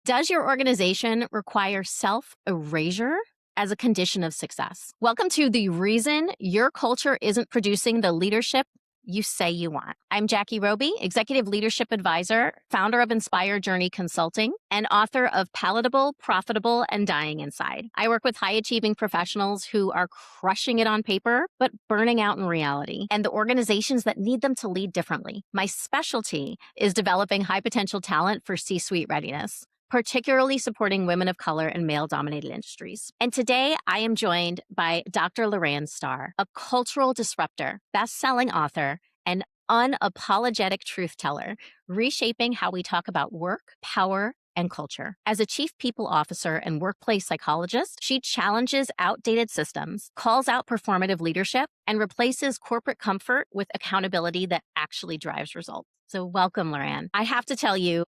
Does your organization require self-erasure as a condition of success? Welcome to the reason your culture isn't producing the leadership you say you want. I'm Jackie Roby, Executive Leadership Advisor, founder of Inspire Journey Consulting, and author of Palatable, Profitable, and Dying Inside. I work with high-achieving professionals who are crushing it on paper, but burning out in reality, and the organizations that need them to lead differently. My specialty is developing high-potential talent for C-suite readiness, particularly supporting women of color in male-dominated industries. And today, I am joined by Dr. Loran Starr, a cultural disruptor, best-selling author, and unapologetic truth teller, reshaping how we talk about work, power, and culture. As a chief people officer and workplace psychologist, she challenges outdated systems, calls out performative leadership, and replaces corporate comfort with accountability that actually drives results. So welcome, Loran. I have to tell you,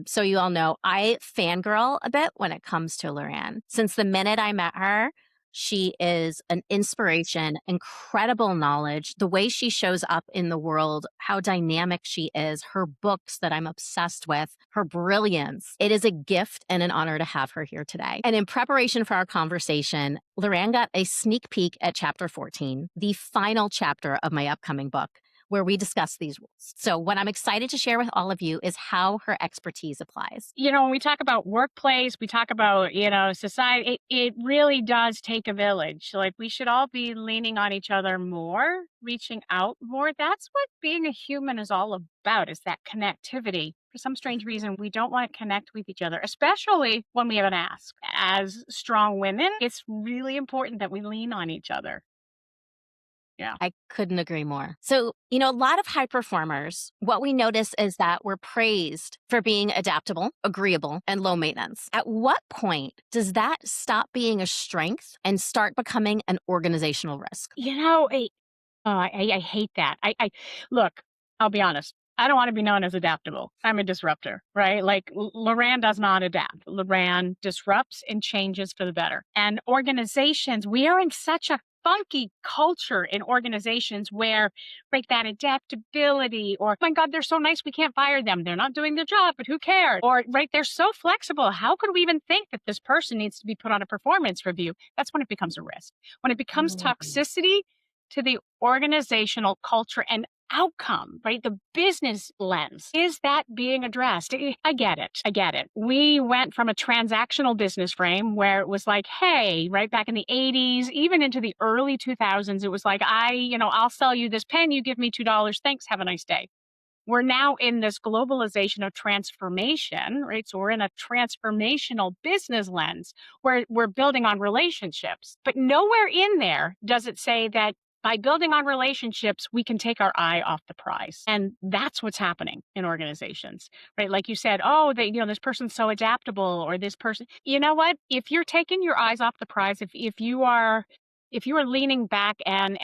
so you all know, I fangirl a bit when it comes to Loran. Since the minute I met her, she is an inspiration, incredible knowledge, the way she shows up in the world, how dynamic she is, her books that I'm obsessed with, her brilliance. It is a gift and an honor to have her here today. And in preparation for our conversation, Loran got a sneak peek at chapter 14, the final chapter of my upcoming book, where we discuss these rules. So what I'm excited to share with all of you is how her expertise applies. When we talk about workplace, we talk about, society, it really does take a village. Like, we should all be leaning on each other more, reaching out more. That's what being a human is all about, is that connectivity. For some strange reason, we don't want to connect with each other, especially when we have an ask. As strong women, it's really important that we lean on each other. Yeah. I couldn't agree more. So, a lot of high performers, what we notice is that we're praised for being adaptable, agreeable, and low maintenance. At what point does that stop being a strength and start becoming an organizational risk? I hate that. I look, I'll be honest. I don't want to be known as adaptable. I'm a disruptor, right? Like, Loran does not adapt. Loran disrupts and changes for the better. And organizations, we are in such a funky culture in organizations where, right, that adaptability, or, oh my God, they're so nice, we can't fire them. They're not doing their job, but who cares? Or, right, they're so flexible. How could we even think that this person needs to be put on a performance review? That's when it becomes a risk. When it becomes toxicity to the organizational culture and outcome, right? The business lens. Is that being addressed? I get it. We went from a transactional business frame where it was like, hey, right back in the 80s, even into the early 2000s, it was like, I'll sell you this pen, you give me $2. Thanks. Have a nice day. We're now in this globalization of transformation, right? So we're in a transformational business lens where we're building on relationships, but nowhere in there does it say that by building on relationships, we can take our eye off the prize. And that's what's happening in organizations, right? Like you said, this person's so adaptable, or this person, you know what? If you're taking your eyes off the prize, if you are leaning back and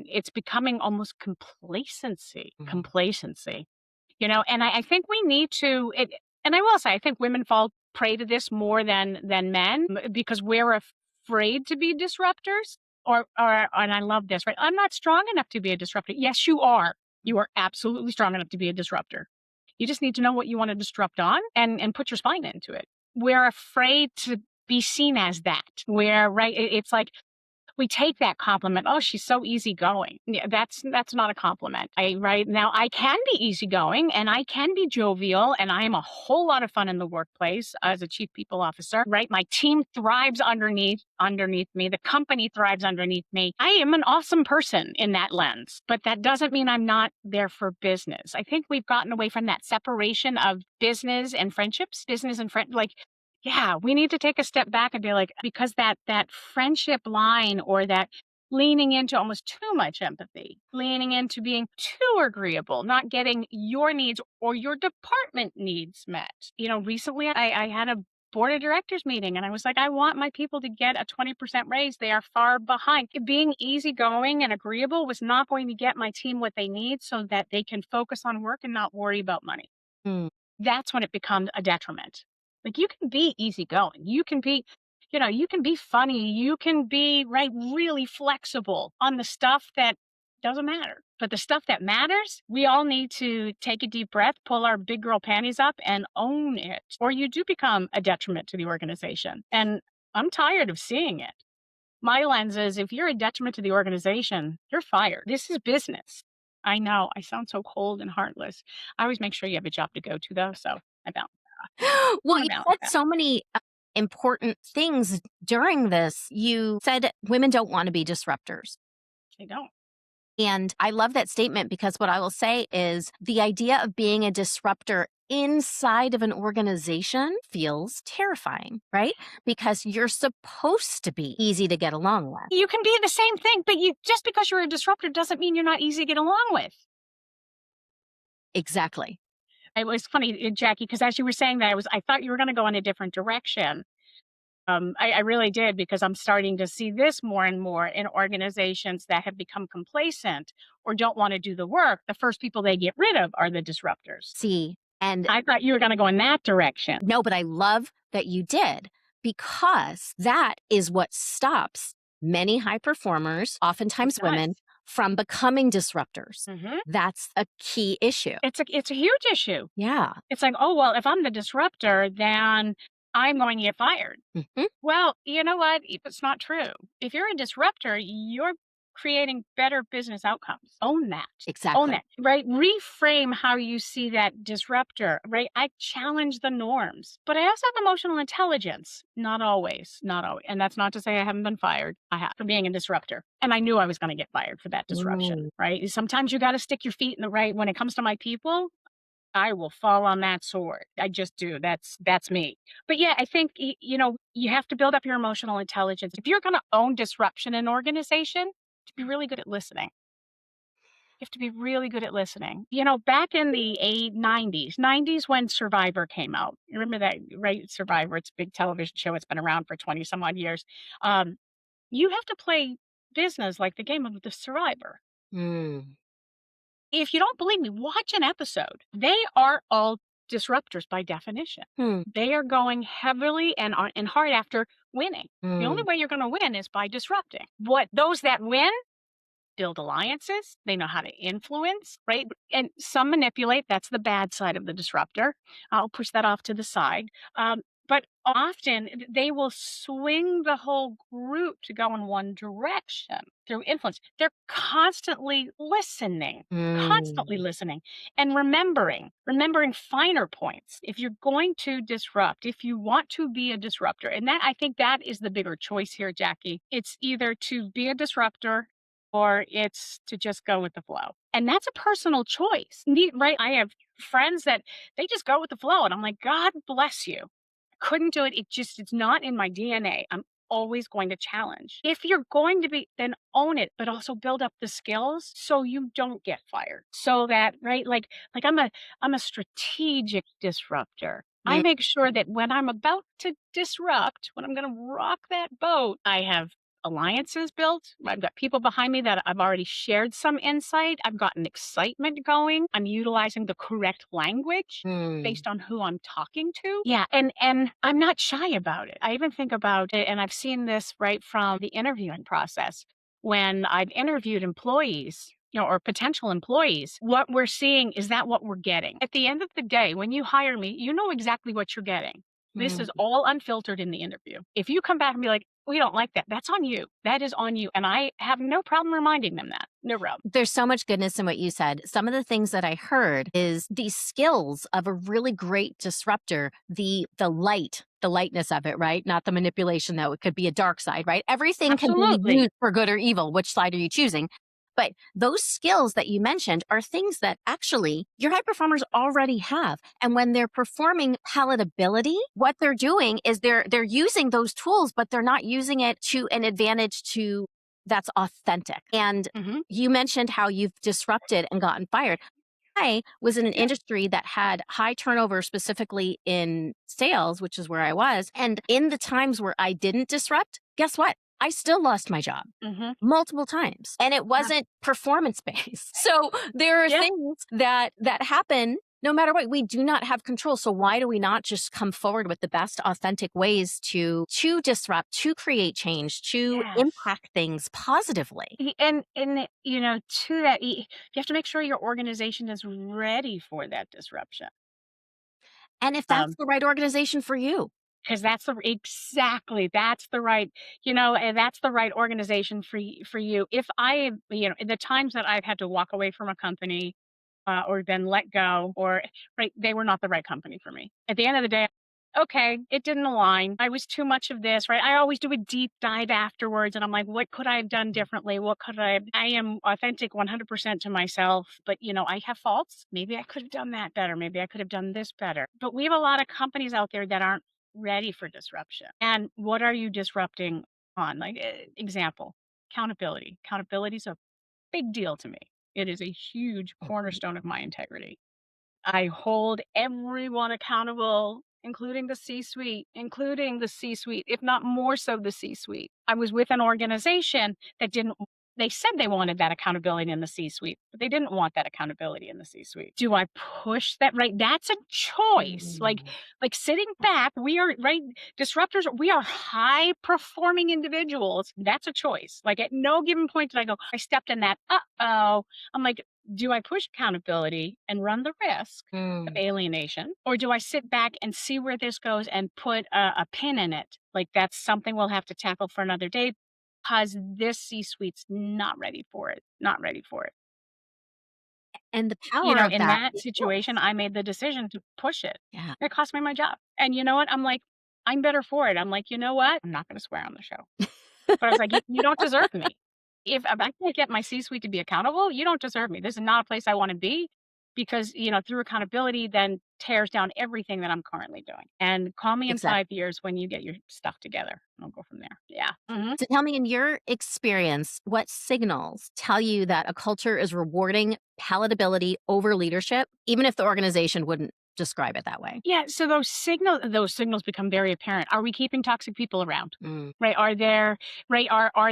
it's becoming almost complacency, and I think we need to, and I will say, I think women fall prey to this more than men, because we're afraid to be disruptors. And I love this, right? I'm not strong enough to be a disruptor. Yes, you are. You are absolutely strong enough to be a disruptor. You just need to know what you want to disrupt on and put your spine into it. We're afraid to be seen as that. Right? It's like, we take that compliment. Oh, she's so easygoing. Yeah, that's not a compliment. Right now, I can be easygoing and I can be jovial, and I am a whole lot of fun in the workplace as a chief people officer. Right, my team thrives underneath me. The company thrives underneath me. I am an awesome person in that lens, but that doesn't mean I'm not there for business. I think we've gotten away from that separation of business and friendships, yeah, we need to take a step back and be like, because that friendship line, or that leaning into almost too much empathy, leaning into being too agreeable, not getting your needs or your department needs met. Recently I had a board of directors meeting, and I was like, I want my people to get a 20% raise. They are far behind. Being easygoing and agreeable was not going to get my team what they need so that they can focus on work and not worry about money. That's when it becomes a detriment. Like, you can be easygoing. You can be funny. You can be, right, really flexible on the stuff that Doesn't matter. But the stuff that matters, we all need to take a deep breath, pull our big girl panties up, and own it, or you do become a detriment to the organization. And I'm tired of seeing it. My lens is if you're a detriment to the organization, you're fired. This is business. I know I sound so cold and heartless. I always make sure you have a job to go to, though. So I balance. Well, I you balance said that. so many important things during this. You said women don't want to be disruptors. They don't. And I love that statement because what I will say is the idea of being a disruptor inside of an organization feels terrifying, right? Because you're supposed to be easy to get along with. You can be the same thing, but you just because you're a disruptor doesn't mean you're not easy to get along with. Exactly. It was funny, Jackie, because as you were saying that, I thought you were going to go in a different direction. I really did because I'm starting to see this more and more in organizations that have become complacent or don't want to do the work. The first people they get rid of are the disruptors. See, and I thought you were going to go in that direction. no, but I love that you did because that is what stops many high performers, oftentimes women, from becoming disruptors. That's a key issue. It's a huge issue. Yeah. It's like, oh, well, if I'm the disruptor, then I'm going to get fired. Well, you know what? It's not true. If you're a disruptor, you're creating better business outcomes. Own that. Exactly. Own that, right? Reframe how you see that disruptor, right? I challenge the norms, but I also have emotional intelligence. Not always, not always. And that's not to say I haven't been fired. I have for being a disruptor. And I knew I was going to get fired for that disruption, right? Sometimes you got to stick your feet in the right. When it comes to my people, I will fall on that sword. I just do. That's me. But yeah, I think, you have to build up your emotional intelligence. If you're going to own disruption in an organization, to be really good at listening. You have to be really good at listening. Back in the 90s when Survivor came out, you remember that, right? Survivor, it's a big television show. It's been around for 20 some odd years. You have to play business like the game of the Survivor. If you don't believe me, watch an episode. They are all disruptors by definition. They are going heavily and hard after winning. The only way you're going to win is by disrupting. Those that win build alliances. They know how to influence, right? And some manipulate. That's the bad side of the disruptor. I'll push that off to the side. But often they will swing the whole group to go in one direction through influence. They're constantly listening and remembering finer points. If you're going to disrupt, if you want to be a disruptor, and I think that is the bigger choice here, Jackie. It's either to be a disruptor or it's to just go with the flow. And that's a personal choice, right? I have friends that they just go with the flow. And I'm like, God bless you. Couldn't do it. It's not in my DNA. I'm always going to challenge. If you're going to be, then own it, but also build up the skills so you don't get fired. So that, right? Like I'm a strategic disruptor. I make sure that when I'm about to disrupt, when I'm going to rock that boat, I have alliances built. I've got people behind me that I've already shared some insight. I've gotten excitement going. I'm utilizing the correct language based on who I'm talking to. Yeah. And I'm not shy about it. I even think about it, and I've seen this right from the interviewing process. When I've interviewed employees, or potential employees, what we're seeing is that what we're getting. At the end of the day, when you hire me, you know exactly what you're getting. This is all unfiltered in the interview. If you come back and be like, we don't like that, that's on you. That is on you. And I have no problem reminding them that. No problem. There's so much goodness in what you said. Some of the things that I heard is the skills of a really great disruptor, the lightness of it, right? Not the manipulation, though. It could be a dark side, right? Everything can be used for good or evil. Which side are you choosing? But those skills that you mentioned are things that actually your high performers already have. And when they're performing palatability, what they're doing is they're using those tools, but they're not using it to an advantage that's authentic. And you mentioned how you've disrupted and gotten fired. I was in an industry that had high turnover, specifically in sales, which is where I was. And in the times where I didn't disrupt, guess what? I still lost my job multiple times, and it wasn't performance based. So there are things that happen No matter what, we do not have control. So why do we not just come forward with the best authentic ways to disrupt, to create change, to Yes. impact things positively? And you know, to that, you have to make sure your organization is ready for that disruption. And if that's Um, the right organization for you. because that's the exactly, that's the right, you know, and that's the right organization for you. If I, you know, in the times that I've had to walk away from a company, or been let go, or right, they were not the right company for me. At the end of the day, okay, it didn't align. I was too much of this, right? I always do a deep dive afterwards, and I'm like, what could I have done differently? What could I am authentic 100% to myself, but you know, I have faults. Maybe I could have done that better. Maybe I could have done this better. But we have a lot of companies out there that aren't ready for disruption. And what are you disrupting on? Like, example, accountability. Accountability is a big deal to me. It is a huge Mhm. cornerstone of my integrity. I hold everyone accountable, including the C-suite, if not more so the C-suite. I was with an organization that didn't they said they wanted that accountability in the C-suite, but they didn't want that accountability in the C-suite. Do I push that? Right? That's a choice. Mm. Like sitting back, we are right disruptors, we are high performing individuals. That's a choice. Like at no given point did I go, I stepped in that. Uh-oh. I'm like, do I push accountability and run the risk of Mm. alienation? Or do I sit back and see where this goes and put a pin in it? Like that's something we'll have to tackle for another day because this C suite's not ready for it. Not ready for it. And the You power know, of in that that is situation, choice. I made the decision to push it. Yeah, It cost me my job. And you know what? I'm like, I'm better for it. I'm like, you know what? I'm not going to swear on the show. But I was like, you don't deserve me. If I can't get my C-suite to be accountable, you don't deserve me. This is not a place I wanna be because, you know, through accountability then tears down everything that I'm currently doing. And call me in exactly. 5 years when you get your stuff together, and I'll go from there. Yeah. Mhm. So tell me, in your experience, what signals tell you that a culture is rewarding palatability over leadership, even if the organization wouldn't describe it that way? Yeah, so those signals become very apparent. Are we keeping toxic people around? Mm. Right? Are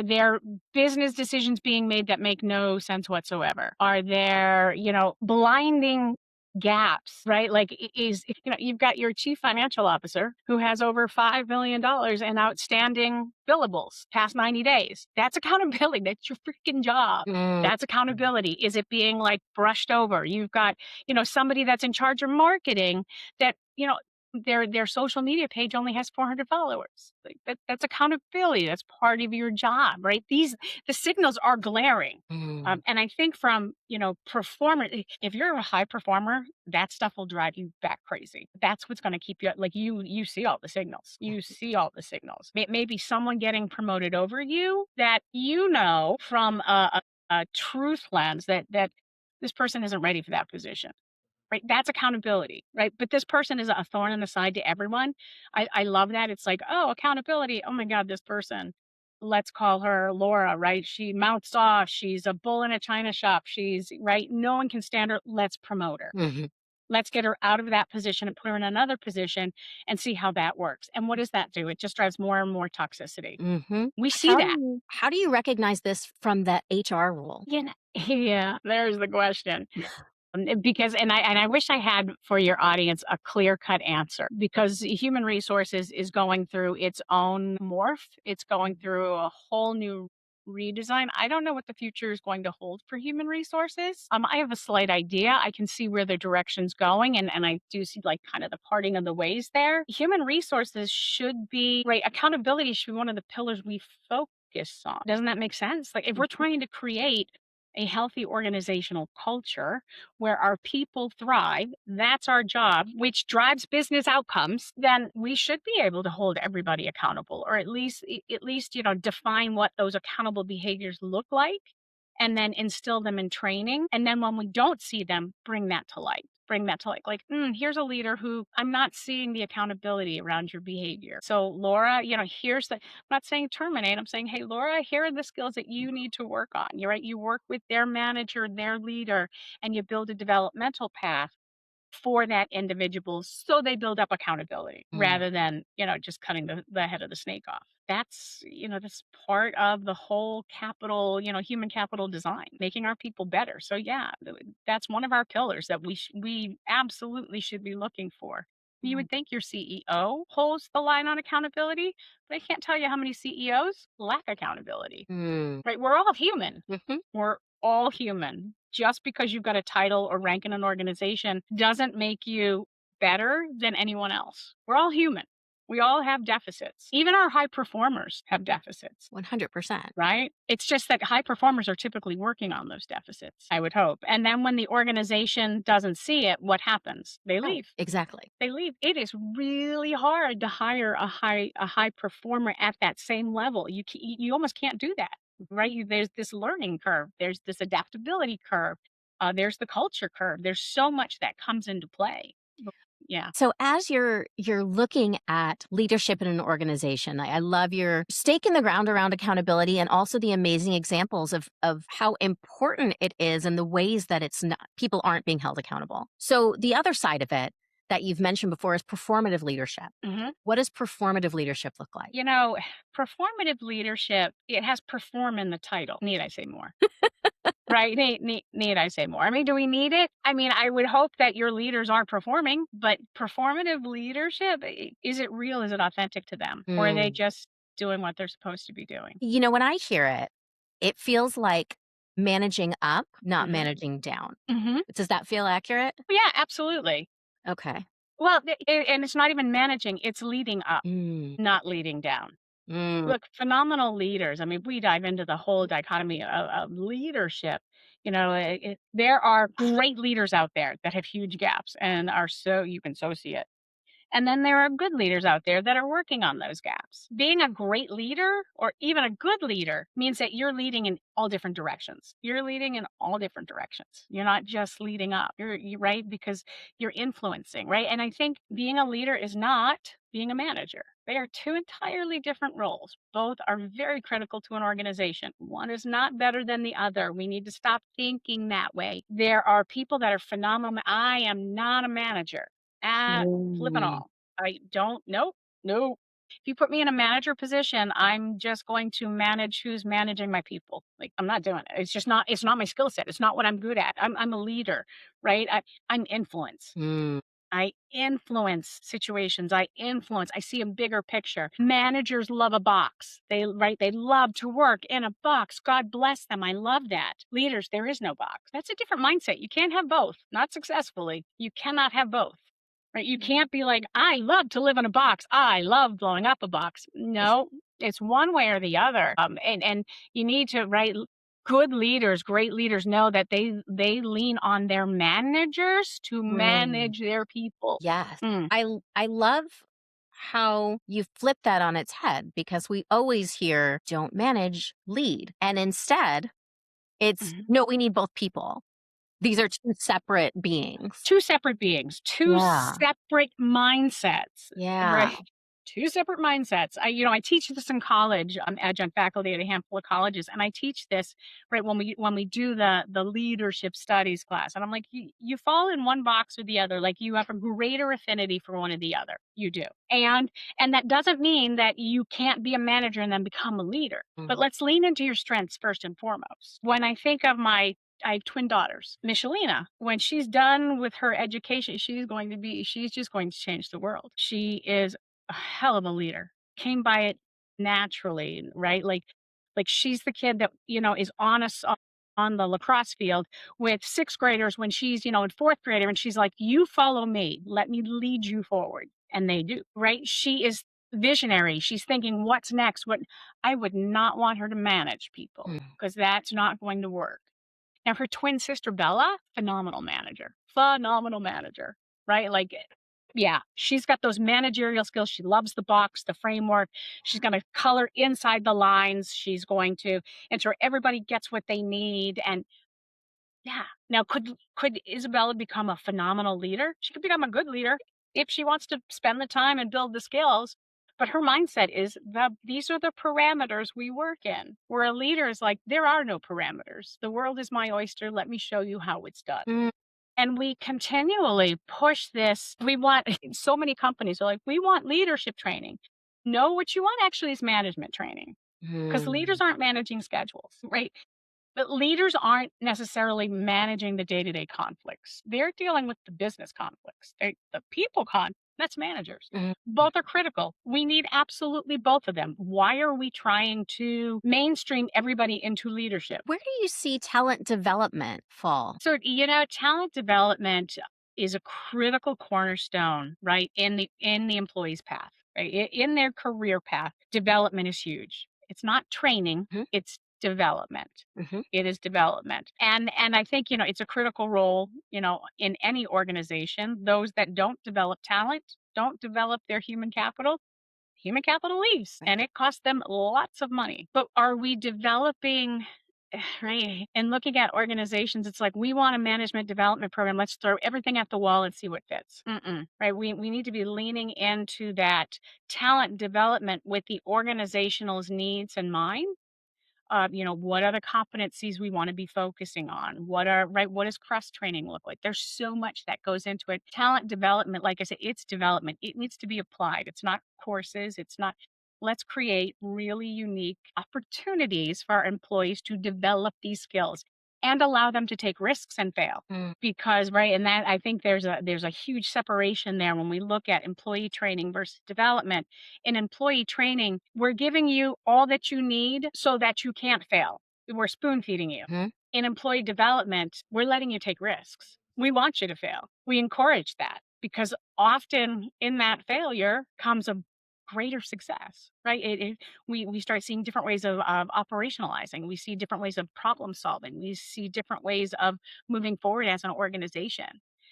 there business decisions being made that make no sense whatsoever? Are there, you know, blinding gaps, right? Like is you know, you've got your chief financial officer who has over $5 million in outstanding billables past 90 days. That's accountability. That's your freaking job. Mm. That's accountability. Is it being like brushed over? You've got, you know, somebody that's in charge of marketing that, you know, their social media page only has 400 followers. Like that's accountability. That's part of your job, right? The signals are glaring. Mm. And I think from, you know, performer, if you're a high performer, that stuff will drive you back crazy. That's what's going to keep you like you see all the signals. You see all the signals. Maybe someone getting promoted over you that you know from a truth lens that this person isn't ready for that position. Right? That's accountability, right? But this person is a thorn in the side to everyone. I love that. It's like, oh, accountability. Oh my God, this person. Let's call her Laura, right? She mounts off. She's a bull in a china shop. She's right. No one can stand her. Let's promote her. Mhm. Let's get her out of that position and put her in another position and see how that works. And what does that do? It just drives more and more toxicity. Mhm. We see that. How do you recognize this from the HR role? You know, yeah, there's the question. Because and I wish I had for your audience a clear-cut answer because human resources is going through its own morph. It's going through a whole new redesign. I don't know what the future is going to hold for human resources. I have a slight idea. I can see where the direction's going and I do see like kind of the parting of the ways there. Human resources should be right, accountability should be one of the pillars we focus on. Doesn't that make sense? Like if we're trying to create a healthy organizational culture where our people thrive, that's our job, which drives business outcomes, then we should be able to hold everybody accountable or at least, you know, define what those accountable behaviors look like and then instill them in training. And then when we don't see them, bring that to light. Bring that to light. Like, here's a leader who I'm not seeing the accountability around your behavior. So, Laura, you know, I'm not saying terminate. I'm saying, hey, Laura, here are the skills that you need to work on. You're right. You work with their manager, their leader, and you build a developmental path for that individual so they build up accountability Mm. rather than, you know, just cutting the head of the snake off. that's part of the whole capital, human capital design, making our people better. So yeah, that's one of our pillars that we absolutely should be looking for. You Mm. would think your CEO holds the line on accountability, but I can't tell you how many CEOs lack accountability. Mm. Right? We're all human. Mhm. We're all human. Just because you've got a title or rank in an organization doesn't make you better than anyone else. We're all human. We all have deficits. Even our high performers have deficits. 100%. Right? It's just that high performers are typically working on those deficits, I would hope. And then when the organization doesn't see it, what happens? They Right. leave. Exactly. They leave. It is really hard to hire a high performer at that same level. You almost can't do that, right? There's this learning curve. There's this adaptability curve. There's the culture curve. There's so much that comes into play. Yeah. So as you're looking at leadership in an organization, I love your stake in the ground around accountability and also the amazing examples of how important it is and the ways that it's not people aren't being held accountable. So the other side of it that you've mentioned before is performative leadership. hmm What does performative leadership look like? You know, performative leadership, it has perform in the title. Need I say more? Right? Need I say more? I mean, do we need it? I mean, I would hope that your leaders are performing, but performative leadership, is it real? Is it authentic to them? Or are they Mm. just doing what they're supposed to be doing? When I hear it, it feels like managing up, not hmm managing down. hmm Does that feel accurate? Yeah, absolutely. Okay. Well, and it's not even managing, it's leading up, Mm. not leading down. Mm. Look, phenomenal leaders. I mean, we dive into the whole dichotomy of leadership. There are great leaders out there that have huge gaps and are so you can so see it. And then there are good leaders out there that are working on those gaps. Being a great leader or even a good leader means that you're leading in all different directions. You're leading in all different directions. You're not just leading up. You're right because you're influencing, right? And I think being a leader is not being a manager. They are two entirely different roles. Both are very critical to an organization. One is not better than the other. We need to stop thinking that way. There are people that are phenomenal. I am not a manager. Flip and Mm. all. I don't nope, nope. If you put me in a manager position, I'm just going to manage who's managing my people. Like, I'm not doing it. It's not my skill set. It's not what I'm good at. I'm a leader, right? I'm influence. Mm. I influence situations. I see a bigger picture. Managers love a box. They love to work in a box. God bless them. I love that. Leaders, there is no box. That's a different mindset. You can't have both. Not successfully. You cannot have both. Right? You can't be like, I love to live in a box. I love blowing up a box. No, it's one way or the other. And you need to, right? Good leaders, great leaders know that they lean on their managers to Mm. manage their people. Yes. Mm, I love how you flip that on its head because we always hear don't manage, lead. And instead, it's mhm. no, we need both people. These are two separate beings. 2 separate beings, 2 Yeah. separate mindsets, Yeah. right? 2 separate mindsets. I teach this in college. I'm adjunct faculty at a handful of colleges, and I teach this, right, when we do the leadership studies class, and I'm like, "You fall in one box or the other, like, you have a greater affinity for one or the other. You do. And that doesn't mean that you can't be a manager and then become a leader, but Mhm. let's lean into your strengths first and foremost. When I think of I have twin daughters. Michelina, when she's done with her education, she's just going to change the world. She is a hell of a leader. Came by it naturally, right? Like she's the kid that, is honest on the lacrosse field with sixth graders when she's, in fourth grader and she's like, you follow me. Let me lead you forward. And they do, right? She is visionary. She's thinking, what's next? What I would not want her to manage people Mm. because that's not going to work. Now her twin sister Bella, phenomenal manager, right? Like, yeah, she's got those managerial skills. She loves the box, the framework. She's going to color inside the lines. She's going to ensure everybody gets what they need. And yeah, now could Isabella become a phenomenal leader? She could become a good leader if she wants to spend the time and build the skills. But her mindset is these are the parameters we work in. Where a leader is like, there are no parameters. The world is my oyster. Let me show you how it's done. Mm. And we continually push this. We want so many companies are like, we want leadership training. No, what you want actually is management training because Mm. leaders aren't managing schedules, right? But leaders aren't necessarily managing the day-to-day conflicts. They're dealing with the business conflicts. The people that's managers. Mhm. Both are critical. We need absolutely both of them. Why are we trying to mainstream everybody into leadership? Where do you see talent development fall? So, talent development is a critical cornerstone, right, in the employee's path, right? In their career path, development is huge. It's not training, Mhm, it's development. mhm, It is development. And I think, it's a critical role, in any organization. Those that don't develop talent, don't develop their human capital leaves right. and it costs them lots of money. But are we developing, right? And looking at organizations, it's like we want a management development program. Let's throw everything at the wall and see what fits. Mm-mm, right? We need to be leaning into that talent development with the organizational's needs in mind. What are the competencies we want to be focusing on? What does cross training look like? There's so much that goes into it. Talent development, like I said, it's development. It needs to be applied. It's not courses. It's not, let's create really unique opportunities for our employees to develop these skills and allow them to take risks and fail. Mm, Because, right, and that I think there's a huge separation there when we look at employee training versus development. In employee training, we're giving you all that you need so that you can't fail. We're spoon feeding you. mhm, In employee development, we're letting you take risks. We want you to fail. We encourage that because often in that failure comes a greater success, right? We start seeing different ways of operationalizing. We see different ways of problem solving. We see different ways of moving forward as an organization.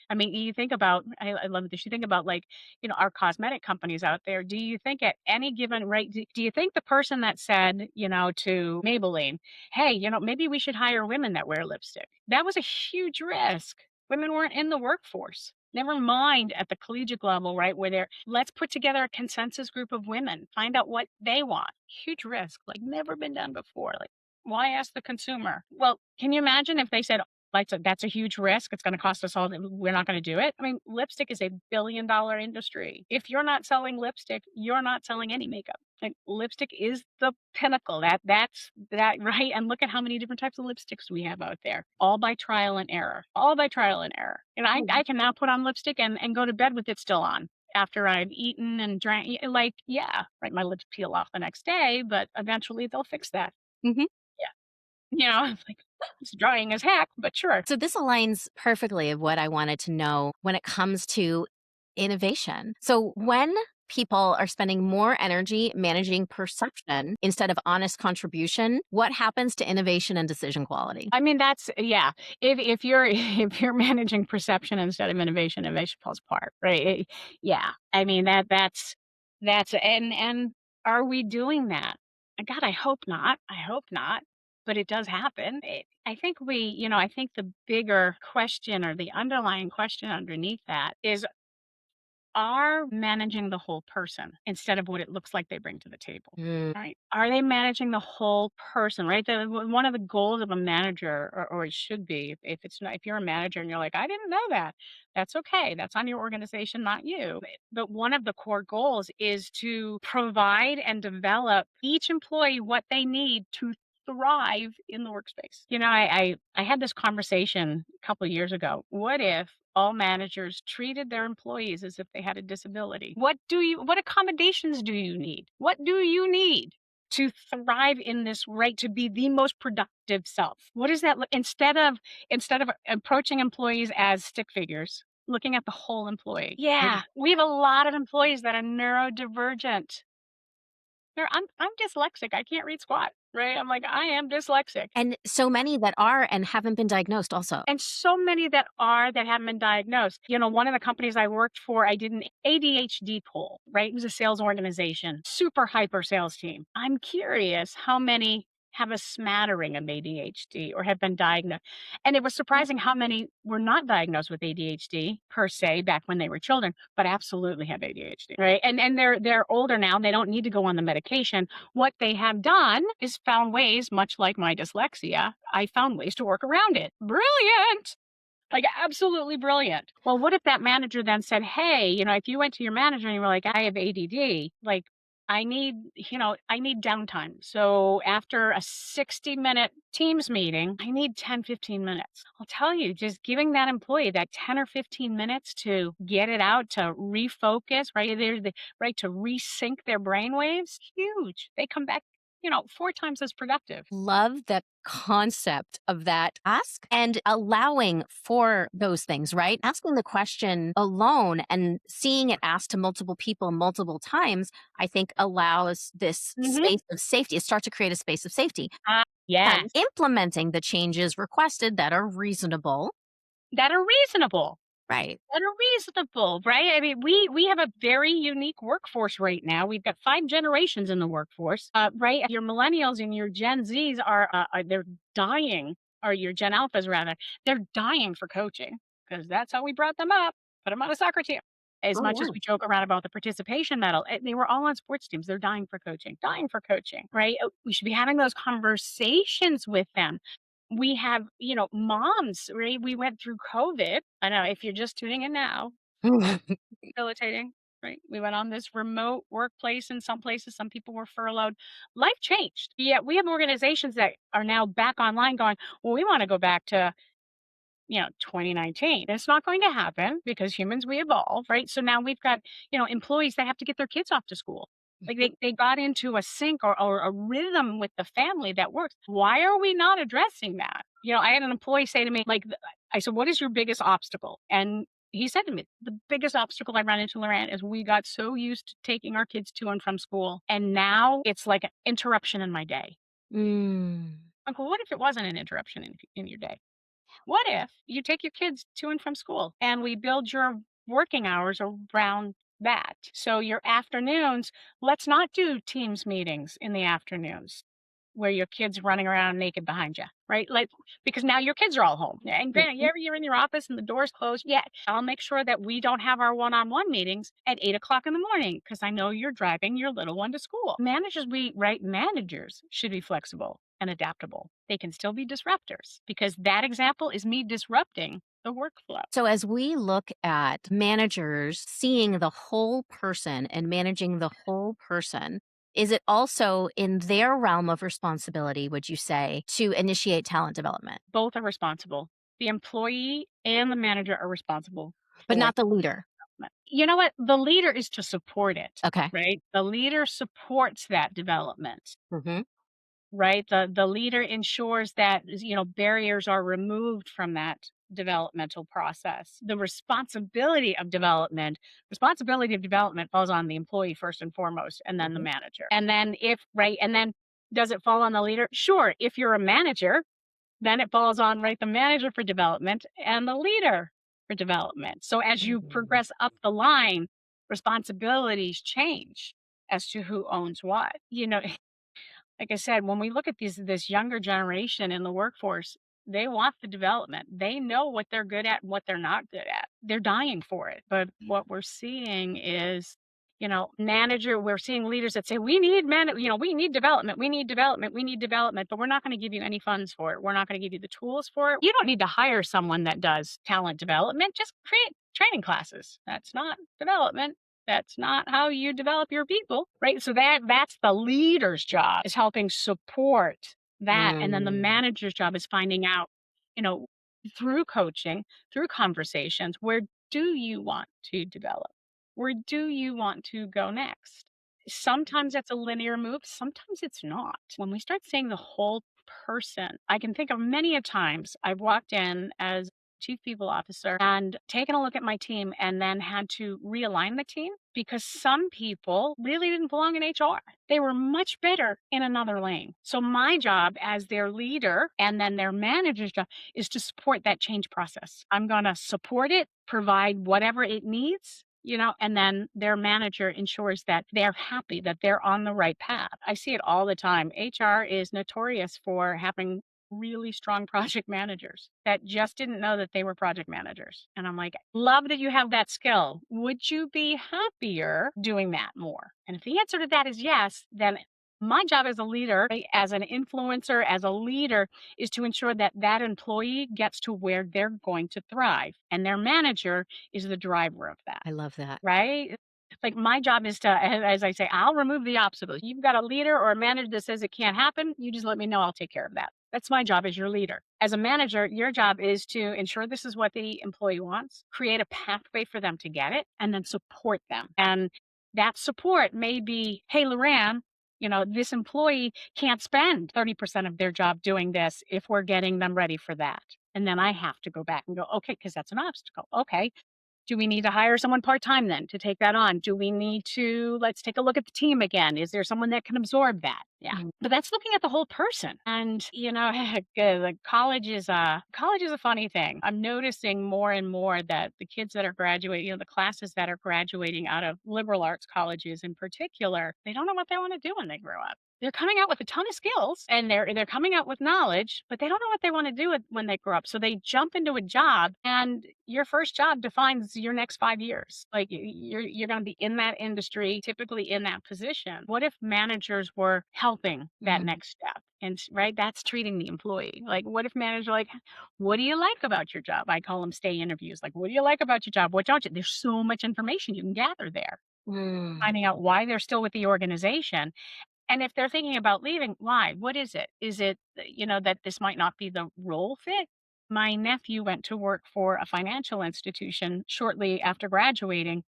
I mean, you think about, I love this. You think about like, our cosmetic companies out there. Do you think at any given rate, do you think the person that said, to Maybelline, hey, maybe we should hire women that wear lipstick? That was a huge risk. Women weren't in the workforce. Never mind at the collegiate level, right? Where let's put together a consensus group of women, find out what they want. Huge risk, like never been done before. Like, why ask the consumer? Well, can you imagine if they said, like, so that's a huge risk. It's going to cost us all. We're not going to do it. I mean, lipstick is a $1 billion industry. If you're not selling lipstick, you're not selling any makeup. Like lipstick is the pinnacle. That's that right. And look at how many different types of lipsticks we have out there, all by trial and error. All by trial and error. And I can now put on lipstick and go to bed with it still on after I've eaten and drank. Like, yeah, right. My lips peel off the next day, but eventually they'll fix that. mhm. Yeah. It's like it's drying as heck, but sure. So this aligns perfectly of what I wanted to know when it comes to innovation. So when people are spending more energy managing perception instead of honest contribution, what happens to innovation and decision quality? I mean, that's yeah. If you're if you're managing perception instead of innovation, innovation falls apart, right? Yeah. I mean that's and are we doing that? God, I hope not. I hope not. But it does happen. I think I think the bigger question or the underlying question underneath that is are managing the whole person instead of what it looks like they bring to the table. Mm, Right. Are they managing the whole person, right? One of the goals of a manager, or it should be, if it's not, if you're a manager and you're like, I didn't know that, that's okay. That's on your organization, not you. But one of the core goals is to provide and develop each employee what they need to thrive in the workspace. I had this conversation a couple of years ago. What if all managers treated their employees as if they had a disability? What accommodations do you need? What do you need to thrive in this right to be the most productive self? What is that instead of approaching employees as stick figures, looking at the whole employee? Yeah, we have a lot of employees that are neurodivergent. I'm dyslexic. I can't read squat, right? I'm like, I am dyslexic. and so many that are and haven't been diagnosed also. And so many that haven't been diagnosed. One of the companies I worked for, I did an ADHD poll, right? It was a sales organization, super hyper sales team. I'm curious how many have a smattering of ADHD or have been diagnosed. And it was surprising how many were not diagnosed with ADHD per se back when they were children, but absolutely have ADHD, right? And they're older now, they don't need to go on the medication. What they have done is found ways, much like my dyslexia, I found ways to work around it. Brilliant. Like absolutely brilliant. Well, what if that manager then said, hey, if you went to your manager and you were like, I have ADD, like, I need downtime. So after a 60-minute Teams meeting, I need 10, 15 minutes. I'll tell you, just giving that employee that 10 or 15 minutes to get it out, to refocus, right? Right, to resync their brain waves, huge. They come back, 4 times as productive. Love the concept of that ask and allowing for those things, right? Asking the question alone and seeing it asked to multiple people multiple times, I think allows this Mhm. space of safety. It starts to create a space of safety. And Yes, implementing the changes requested that are reasonable, that are reasonable. right? That are reasonable, right? I mean, we have a very unique workforce right now. We've got 5 generations in the workforce, right? Your millennials and your Gen Zs they're dying, or your Gen Alphas rather, they're dying for coaching because that's how we brought them up. Put them on a soccer team. As Oh, much as yeah. we joke around about the participation medal, they were all on sports teams. They're dying for coaching, right? We should be having those conversations with them. We have, moms, right? We went through COVID. I know if you're just tuning in now, facilitating, right? We went on this remote workplace in some places. Some people were furloughed. Life changed. Yeah, we have organizations that are now back online going, well, we want to go back to 2019. It's not going to happen because humans, we evolve, right? So now we've got, employees that have to get their kids off to school. Like they got into a sync or a rhythm with the family that works. Why are we not addressing that? I had an employee say to me, like, I said, what is your biggest obstacle? And he said to me, the biggest obstacle I run into, Loran, is we got so used to taking our kids to and from school. And now it's like an interruption in my day. Mm. Uncle, what if it wasn't an interruption in your day? What if you take your kids to and from school and we build your working hours around that? So your afternoons, let's not do Teams meetings in the afternoons where your kid's running around naked behind you, right? Like, because now your kids are all home. And granted, you're in your office and the door's closed. Yeah, I'll make sure that we don't have our one-on-one meetings at 8 o'clock in the morning because I know you're driving your little one to school. Managers should be flexible and adaptable. They can still be disruptors because that example is me disrupting the workflow. So, as we look at managers seeing the whole person and managing the whole person, is it also in their realm of responsibility, would you say, to initiate talent development, Both are responsible. The employee and the manager are responsible but for not the leader? development. You know what? The leader is to support it, Okay. right? The leader supports that development, Hmm. right? The leader ensures that, barriers are removed from that developmental process. The responsibility of development falls on the employee first and foremost, and then the Hmm. manager. And then does it fall on the leader? Sure. If you're a manager, then it falls on, right, the manager for development and the leader for development. So as you progress up the line, responsibilities change as to who owns what. Like I said, when we look at this younger generation in the workforce, they want the development. They know what they're good at and what they're not good at. They're dying for it. But what we're seeing is, we're seeing leaders that say, we need development, we need development, we need development, but we're not going to give you any funds for it. We're not going to give you the tools for it. You don't need to hire someone that does talent development. Just create training classes. That's not development. That's not how you develop your people, right? So that's the leader's job, is helping support that. And then the Mm. manager's job is finding out, you know, through coaching, through conversations, where do you want to develop? Where do you want to go next? Sometimes that's a linear move, sometimes it's not. When we start seeing the whole person, I can think of many a times I've walked in as chief people officer and taken a look at my team and then had to realign the team because some people really didn't belong in HR. They were much better in another lane. So my job as their leader and then their manager's job is to support that change process. I'm going to support it, provide whatever it needs, and then their manager ensures that they're happy, that they're on the right path. I see it all the time. HR is notorious for having really strong project managers that just didn't know that they were project managers. And I'm like, love that you have that skill. Would you be happier doing that more? And if the answer to that is yes, then my job as a leader, right, as an influencer, as a leader, is to ensure that that employee gets to where they're going to thrive. And their manager is the driver of that, I love that. right? Like, my job is to, as I say, I'll remove the obstacles. You've got a leader or a manager that says it can't happen, you just let me know, I'll take care of that. That's my job as your leader. As a manager, your job is to ensure this is what the employee wants, create a pathway for them to get it, and then support them. And that support may be, "Hey, Lurann, this employee can't spend 30% of their job doing this if we're getting them ready for that." And then I have to go back and go, "Okay, because that's an obstacle. Okay, do we need to hire someone part-time then to take that on? Do we need to let's take a look at the team again. Is there someone that can absorb that?" Yeah. But that's looking at the whole person. And, like college is a funny thing. I'm noticing more and more that the kids that are graduating, the classes that are graduating out of liberal arts colleges in particular, they don't know what they want to do when they grow up. They're coming out with a ton of skills and they're coming out with knowledge, but they don't know what they want to do when they grow up. So they jump into a job, and your first job defines your next 5 years. Like, you're going to be in that industry, typically in that position. What if managers were helping that Mhm. next step? And right, that's treating the employee. Like, what if managers are like, "What do you like about your job?" I call them stay interviews. Like, "What do you like about your job? What don't you?" There's so much information you can gather there, Mm. finding out why they're still with the organization. And if they're thinking about leaving, why? What is it? Is it, that this might not be the role fit? My nephew went to work for a financial institution shortly after graduating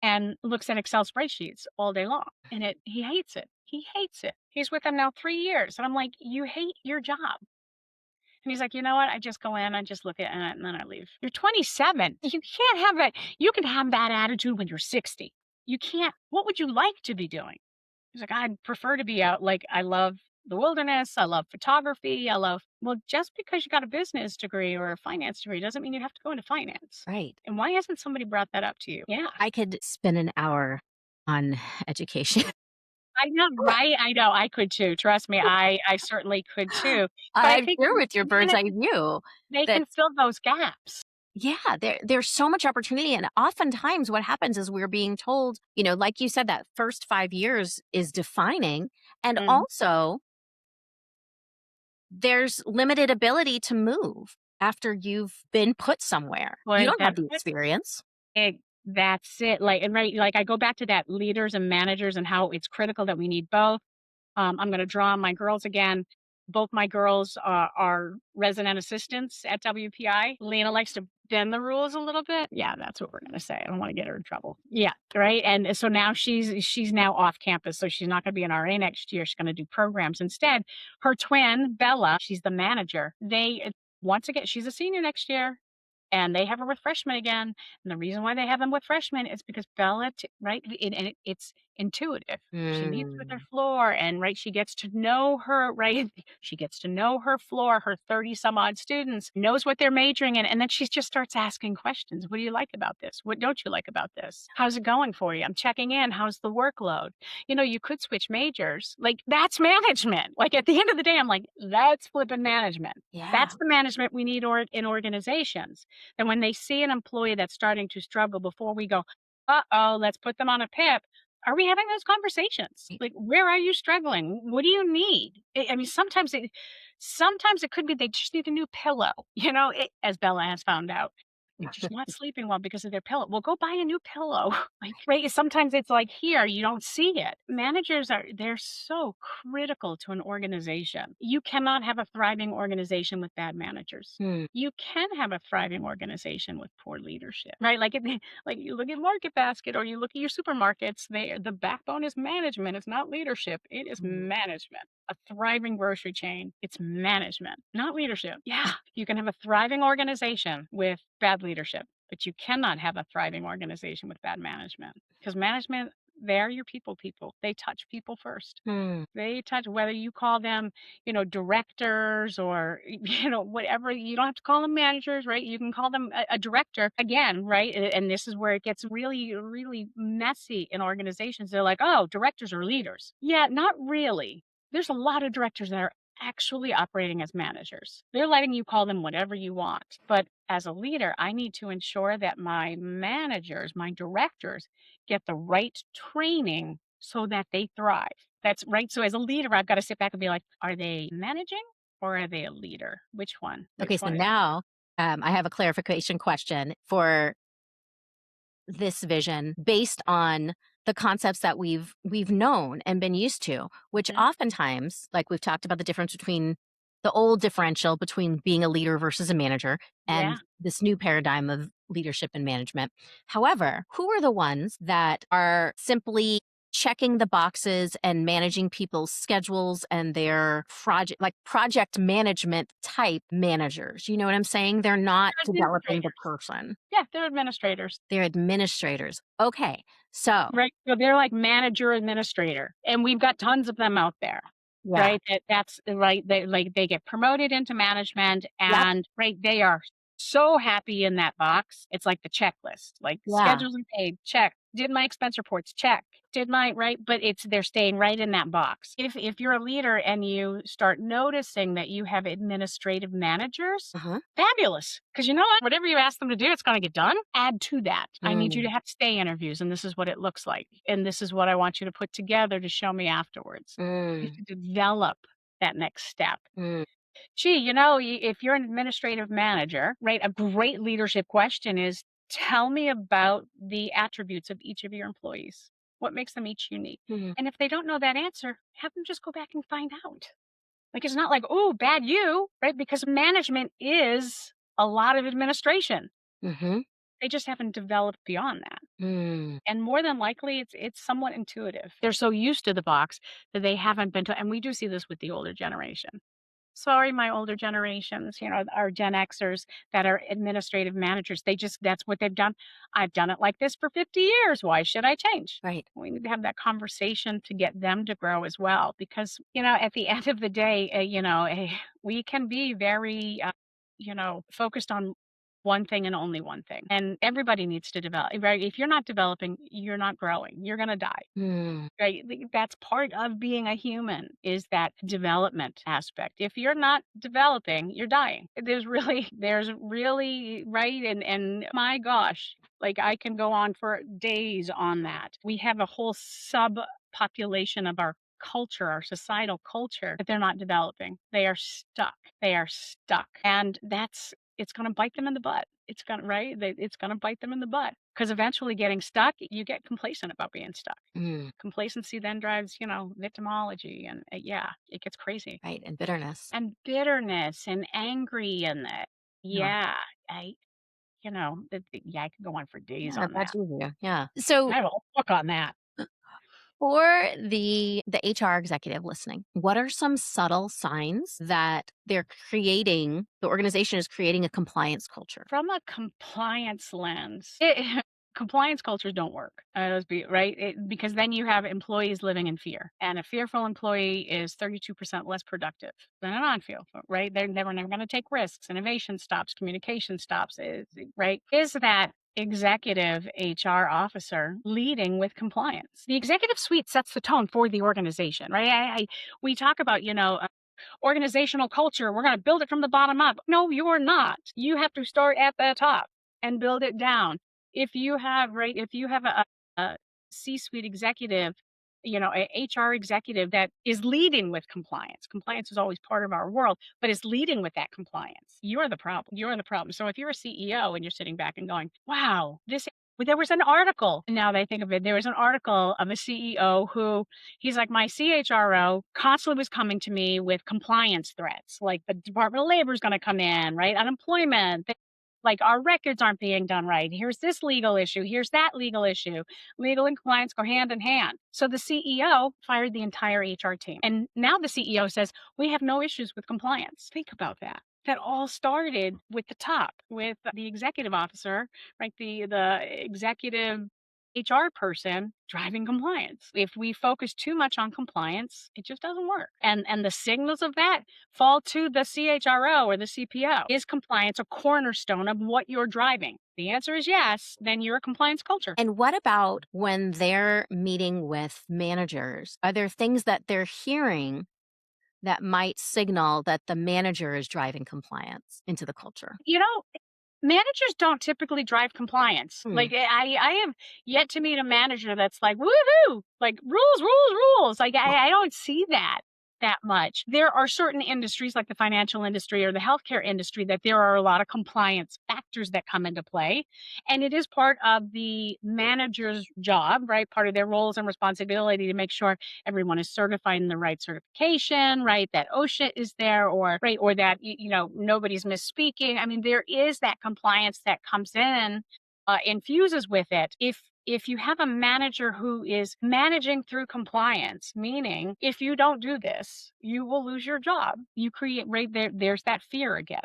and looks at Excel spreadsheets all day long. And he hates it. He hates it. He's with them now 3 years. And I'm like, "You hate your job." And he's like, "You know what? I just go in, I just look at it, and then I leave." You're 27. You can't have that. You can have that attitude when you're 60. You can't. What would you like to be doing? He's like, "I'd prefer to be out, like, I love the wilderness, I love photography, I love." Well, just because you got a business degree or a finance degree doesn't mean you have to go into finance. Right. And why hasn't somebody brought that up to you? Yeah. I could spend an hour on education. I know, right? I know, I could too, trust me, I certainly could too. But I I think share with your even bird's if eye view they that can fill those gaps. yeah, there's so much opportunity. And oftentimes what happens is we're being told, like you said, that first 5 years is defining. And Mhm. also there's limited ability to move after you've been put somewhere. You Well, don't have that's the it. experience. That's it, like, and right, like, I go back to that leaders and managers and how it's critical that we need both. I'm gonna draw on my girls again. Both my girls are resident assistants at WPI. Lena likes to bend the rules a little bit. Yeah, that's what we're gonna say. I don't want to get her in trouble. Yeah, right. And so now she's now off campus, so she's not gonna be an RA next year. She's gonna do programs instead. Her twin Bella, she's the manager. They once again, she's a senior next year. And they have her with freshmen again, and the reason why they have them with freshmen is because Bella t right, it's intuitive. She meets with her Mm. floor and, right, she gets to know her right, she gets to know her floor, her 30 some odd students, knows what they're majoring in, and then she just starts asking questions. "What do you like about this? What don't you like about this? How's it going for you? I'm checking in. How's the workload?" You could switch majors. Like, that's management. Like, at the end of the day, I'm like, "That's flipping management." Yeah. That's the management we need in organizations. And when they see an employee that's starting to struggle, before we go, "Uh-oh, let's put them on a PIP," are we having those conversations? Like, "Where are you struggling? What do you need?" I mean, sometimes it could be they just need a new pillow, as Bella has found out. They're just not sleeping well because of their pillow. Well, go buy a new pillow. Like, right? Sometimes it's like, here, you don't see it. Managers they're so critical to an organization. You cannot have a thriving organization with bad managers. Hmm. You can have a thriving organization with poor leadership, right? Like, like, you look at Market Basket or you look at your supermarkets, the backbone is management. It's not leadership. It is Mm. management. A thriving grocery chain, it's management, not leadership. Yeah, you can have a thriving organization with bad leadership, but you cannot have a thriving organization with bad management, because management, they're your people. They touch people first. Hmm. They touch, whether you call them, directors or, whatever. You don't have to call them managers, right? You can call them a director again, right? And this is where it gets really, really messy in organizations. They're like, "Oh, directors are leaders." Yeah, not really. There's a lot of directors that are actually operating as managers. They're letting you call them whatever you want. But as a leader, I need to ensure that my managers, my directors, get the right training so that they thrive. That's right. So as a leader, I've got to sit back and be like, are they managing or are they a leader? Which one? Okay, Which so one is now I have a clarification question for this vision based on the concepts that we've known and been used to, which Mhm. oftentimes, like we've talked about the difference between the old differential between being a leader versus a manager and Yeah. this new paradigm of leadership and management. However, who are the ones that are simply checking the boxes and managing people's schedules and their project management type managers? You know what I'm saying? They're not They're developing the administrators. person. Yeah, they're administrators. They're administrators. Okay. So, Right, so they're like manager administrator, and we've got tons of them out there, yeah. right? That's right, they get promoted into management Yep. and, right, they are so happy in that box. It's like the checklist, like Yeah. schedules and paid, check. Did my expense reports, check. Did my right, but they're staying right in that box. If you're a leader and you start noticing that you have administrative managers, Uh-huh. fabulous. Because you know what? Whatever you ask them to do, it's gonna get done. Add to that. I need you to Mm, have stay interviews, and this is what it looks like, and this is what I want you to put together to show me afterwards. You mm, have to develop that next step. mm, Gee, if you're an administrative manager, right, a great leadership question is, tell me about the attributes of each of your employees. What makes them each unique? mhm, And if they don't know that answer, have them just go back and find out. Like, it's not like, "Oh, bad you," right? Because management is a lot of administration. mhm, They just haven't developed beyond that. mm. And more than likely, it's somewhat intuitive. They're so used to the box that they haven't been to, and we do see this with the older generation. Sorry, my older generations, our Gen Xers that are administrative managers, that's what they've done. I've done it like this for 50 years. Why should I change? Right. We need to have that conversation to get them to grow as well. Because, at the end of the day, we can be very, focused on one thing and only one thing. And everybody needs to develop, right? If you're not developing, you're not growing. You're going to die. Mm, Right, that's part of being a human is that development aspect. If you're not developing, you're dying. There's really right, and my gosh, like, I can go on for days on that. We have a whole subpopulation of our culture, our societal culture, that they're not developing. They are stuck. They are stuck, and it's gonna bite them in the butt. It's gonna right? It's gonna bite them in the butt because eventually getting stuck, you get complacent about being stuck. mm. Complacency then drives, victimology and, yeah, it gets crazy. Right. And bitterness. And bitterness and angry and that. Yeah. Yeah, yeah, I could go on for days Yeah. on That's that. easier. Yeah. So I have a whole book on that. for the HR executive listening, what are some subtle signs that the organization is creating a compliance culture? From a compliance lens, compliance cultures don't work. Let's be right, because then you have employees living in fear, and a fearful employee is 32% less productive than a non-fearful. Right? They're never going to take risks. Innovation stops. Communication stops. Right? Is that executive HR officer leading with compliance? The executive suite sets the tone for the organization. Right? We talk about organizational culture. We're going to build it from the bottom up. No, you're not. You have to start at the top and build it down. If you have a C-suite executive, a HR executive that is leading with compliance. Compliance is always part of our world, but is leading with that compliance. You're the problem. You're the problem. So if you're a CEO and you're sitting back and going, wow, there was an article. Now that I think of it, there was an article of a CEO who he's like, my CHRO constantly was coming to me with compliance threats, like the Department of Labor is going to come in, right? Unemployment, like our records aren't being done right. Here's this legal issue. Here's that legal issue. Legal and compliance go hand in hand. So the CEO fired the entire HR team. And now the CEO says, we have no issues with compliance. Think about that. That all started with the top, with the executive officer, right? The executive HR person driving compliance. If we focus too much on compliance, it just doesn't work. And the signals of that fall to the CHRO or the CPO. Is compliance a cornerstone of what you're driving? The answer is yes, then you're a compliance culture. And what about when they're meeting with managers? Are there things that they're hearing that might signal that the manager is driving compliance into the culture? Managers don't typically drive compliance. Hmm. Like, I have yet to meet a manager that's like, "Woohoo! Like, rules, rules, rules." Like, Well, I don't see that. that much. There are certain industries like the financial industry or the healthcare industry that there are a lot of compliance factors that come into play. And it is part of the manager's job, right? Part of their roles and responsibility to make sure everyone is certified in the right certification, right? That OSHA is there, or right, or that nobody's misspeaking. I mean, there is that compliance that comes in, infuses with it. If you have a manager who is managing through compliance, meaning if you don't do this, you will lose your job. You create right there. There's that fear again.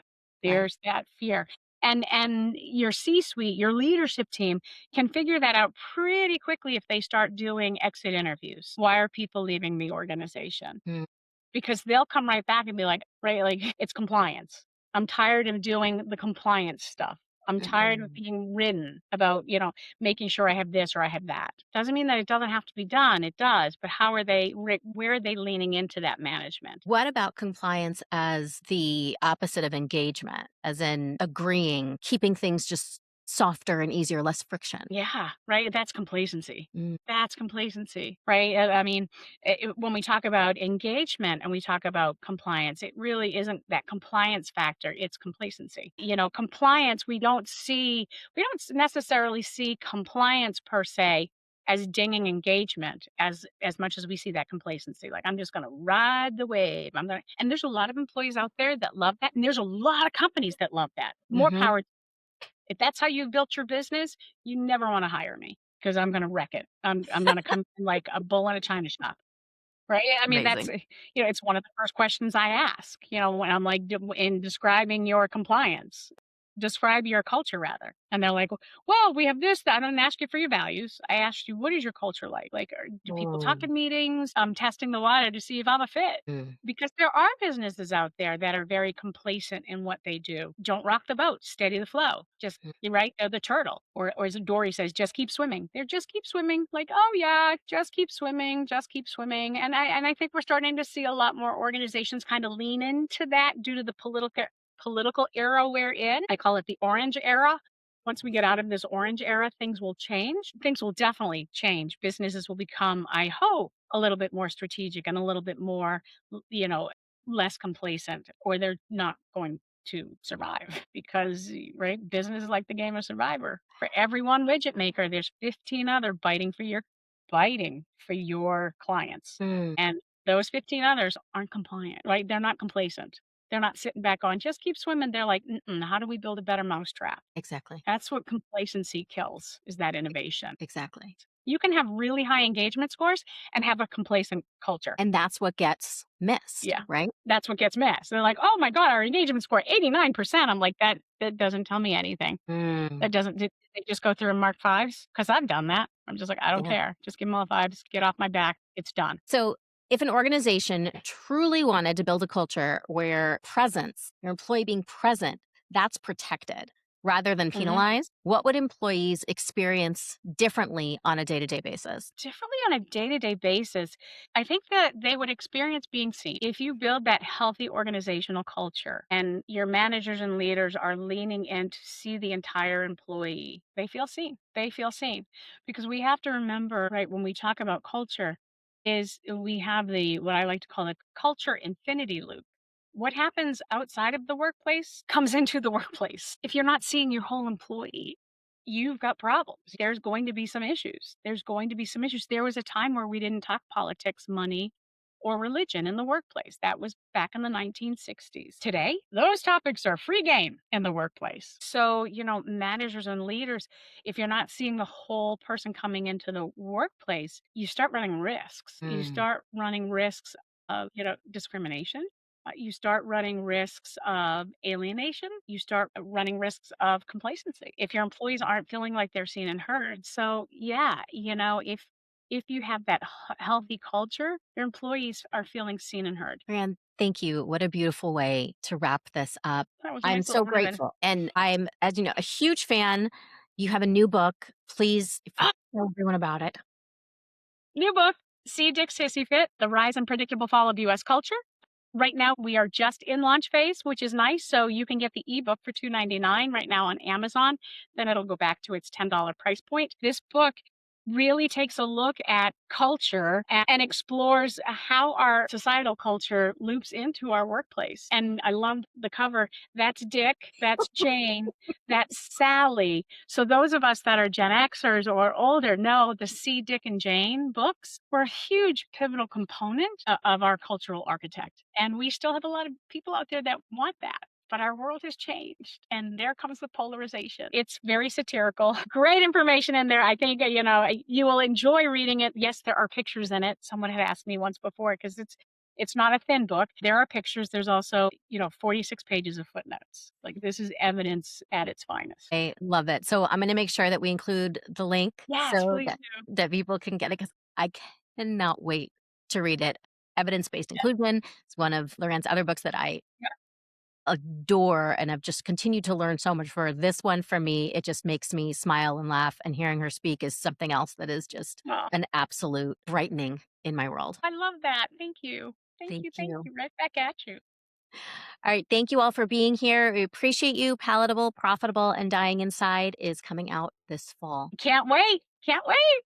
Right. There's that fear. And your C-suite, your leadership team can figure that out pretty quickly if they start doing exit interviews. Why are people leaving the organization? Mm, Because they'll come right back and be like, right, like, it's compliance. I'm tired of doing the compliance stuff. I'm tired of mm. being ridden about, making sure I have this or I have that. Doesn't mean that it doesn't have to be done. It does. But how are they, where are they leaning into that management? What about compliance as the opposite of engagement, as in agreeing, keeping things just softer and easier, less friction? Yeah, right. That's complacency. Mm, That's complacency, right? I mean, when we talk about engagement and we talk about compliance, it really isn't that compliance factor. It's complacency. Compliance, we don't necessarily see compliance per se as dinging engagement as much as we see that complacency. Like, I'm just going to ride the wave. And there's a lot of employees out there that love that. And there's a lot of companies that love that. More mhm. power. If that's how you built your business, you never wanna hire me because 'cause I'm gonna wreck it. I'm gonna come in like a bull in a china shop. Right? Yeah, I mean, Amazing. it's one of the first questions I ask, when I'm like, in describing your compliance. Describe your culture rather. And they're like, "Well, we have this, that." I didn't ask you for your values. I asked you, "What is your culture like?" Like, do people talk Mm, in meetings? I'm testing the water to see if I'm a fit. mm, Because there are businesses out there that are very complacent in what they do. Don't rock the boat, steady the flow. Just mm. you're right, they're the turtle. Or as Dory says, just keep swimming. They're just keep swimming. Like, oh yeah, just keep swimming, just keep swimming. And I think we're starting to see a lot more organizations kind of lean into that due to the political era we're in. I call it the orange era. Once we get out of this orange era, things will change. Things will definitely change. Businesses will become, I hope, a little bit more strategic and a little bit more, l- you know, less complacent, or they're not going to survive because, right, business is like the game of Survivor. For every one widget maker, there's 15 other biting for your clients. Mm, And those 15 others aren't compliant, right? They're not complacent. They're not sitting back on, just keep swimming. They're like, mm-mm, how do we build a better mousetrap? exactly. That's what complacency kills, is that innovation. Exactly. You can have really high engagement scores and have a complacent culture. And that's what gets missed, Yeah. right? That's what gets missed. They're like, oh my God, our engagement score, 89%. I'm like, that doesn't tell me anything. Mm, That doesn't, did they just go through and mark fives? Because I've done that. I'm just like, I don't yeah. care. Just give them all fives, get off my back. It's done. So, if an organization truly wanted to build a culture where presence, your employee being present, that's protected rather than Mhm. penalized, what would employees experience differently on a day to day basis? Differently on a day-to-day basis, I think that they would experience being seen. If you build that healthy organizational culture and your managers and leaders are leaning in to see the entire employee, they feel seen. They feel seen. Because we have to remember, right, when we talk about culture, is we have the what I like to call the culture infinity loop. What happens outside of the workplace comes into the workplace. If you're not seeing your whole employee, you've got problems. There's going to be some issues. There's going to be some issues. There was a time where we didn't talk politics, money, or religion in the workplace. That was back in the 1960s. Today, those topics are free game in the workplace. So, managers and leaders, if you're not seeing the whole person coming into the workplace, you start running risks. You Mm, start running risks of, discrimination. You start running risks of alienation. You start running risks of complacency if your employees aren't feeling like they're seen and heard. So, yeah, if you have that healthy culture, your employees are feeling seen and heard. Fran, thank you. What a beautiful way to wrap this up. That was a I'm nice little so ribbon. grateful. And I'm, as you know, a huge fan. You have a new book. Please, if you tell everyone about it. New book, See Dick's Hissy Fit: The Rise and Predictable Fall of U.S. Culture. Right now, we are just in launch phase, which is nice. So you can get the ebook for $2.99 right now on Amazon. Then it'll go back to its $10 price point. This book really takes a look at culture and explores how our societal culture loops into our workplace. And I love the cover. That's Dick, that's Jane, that's Sally. So those of us that are Gen Xers or older know the See Dick and Jane books were a huge pivotal component of our cultural architect. And we still have a lot of people out there that want that. But our world has changed, and there comes the polarization. It's very satirical. Great information in there. I think, you will enjoy reading it. Yes, there are pictures in it. Someone had asked me once before because it's not a thin book. There are pictures. There's also, 46 pages of footnotes. Like this is evidence at its finest. I love it. So I'm going to make sure that we include the link Yes, so please that, do. that people can get it because I cannot wait to read it. Evidence based inclusion is one of Loren's other books that I Yeah. adore and I've just continued to learn so much for this one. For me, it just makes me smile and laugh, and hearing her speak is something else that is just Oh, an absolute brightening in my world. I love that. Thank you. Thank Thank you. Thank you. you. Right back at you. All right. Thank you all for being here. We appreciate you. Palatable, Profitable, and Dying Inside is coming out this fall. Can't wait. Can't wait.